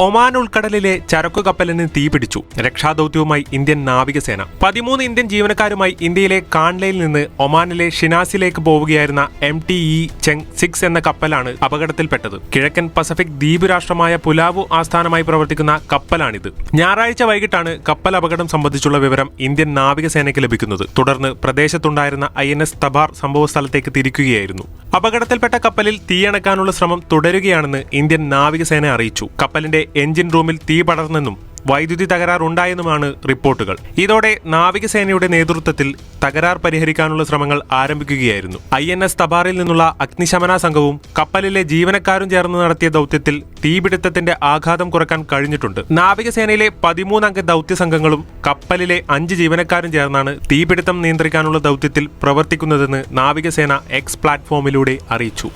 Oman ഉൾക്കടലിലെ ചരക്കു കപ്പലിന് തീപിടിച്ചു. രക്ഷാദൌത്യവുമായി ഇന്ത്യൻ നാവികസേന. 13 ഇന്ത്യൻ ജീവനക്കാരുമായി ഇന്ത്യയിലെ കാൺലയിൽ നിന്ന് ഒമാനിലെ ഷിനാസിലേക്ക് പോവുകയായിരുന്ന MTE ചെങ് 6 എന്ന കപ്പലാണ് അപകടത്തിൽപ്പെട്ടത്. കിഴക്കൻ പസഫിക് ദ്വീപ് രാഷ്ട്രമായ പുലാവു ആസ്ഥാനമായി പ്രവർത്തിക്കുന്ന കപ്പലാണിത്. ഞായറാഴ്ച വൈകിട്ടാണ് കപ്പൽ അപകടം സംബന്ധിച്ചുള്ള വിവരം ഇന്ത്യൻ നാവികസേനയ്ക്ക് ലഭിക്കുന്നത്. തുടർന്ന് പ്രദേശത്തുണ്ടായിരുന്ന INS തബാർ സംഭവസ്ഥലത്തേക്ക് തിരിക്കുകയായിരുന്നു. അപകടത്തിൽപ്പെട്ട കപ്പലിൽ തീയണക്കാനുള്ള ശ്രമം തുടരുകയാണെന്ന് ഇന്ത്യൻ നാവികസേന അറിയിച്ചു. കപ്പലിന്റെ എഞ്ചിൻ റൂമിൽ തീ പടർന്നെന്നും വൈദ്യുതി തകരാറുണ്ടായെന്നുമാണ് റിപ്പോർട്ടുകൾ. ഇതോടെ നാവികസേനയുടെ നേതൃത്വത്തിൽ തകരാർ പരിഹരിക്കാനുള്ള ശ്രമങ്ങൾ ആരംഭിക്കുകയായിരുന്നു. INS തബാറിൽ നിന്നുള്ള അഗ്നിശമന സംഘവും കപ്പലിലെ ജീവനക്കാരും ചേർന്ന് നടത്തിയ ദൌത്യത്തിൽ തീപിടുത്തത്തിന്റെ ആഘാതം കുറയ്ക്കാൻ കഴിഞ്ഞിട്ടുണ്ട്. നാവികസേനയിലെ 13 അംഗ ദൌത്യ സംഘങ്ങളും കപ്പലിലെ 5 ജീവനക്കാരും ചേർന്നാണ് തീപിടുത്തം നിയന്ത്രിക്കാനുള്ള ദൌത്യത്തിൽ പ്രവർത്തിക്കുന്നതെന്ന് നാവികസേന X പ്ലാറ്റ്ഫോമിലൂടെ അറിയിച്ചു.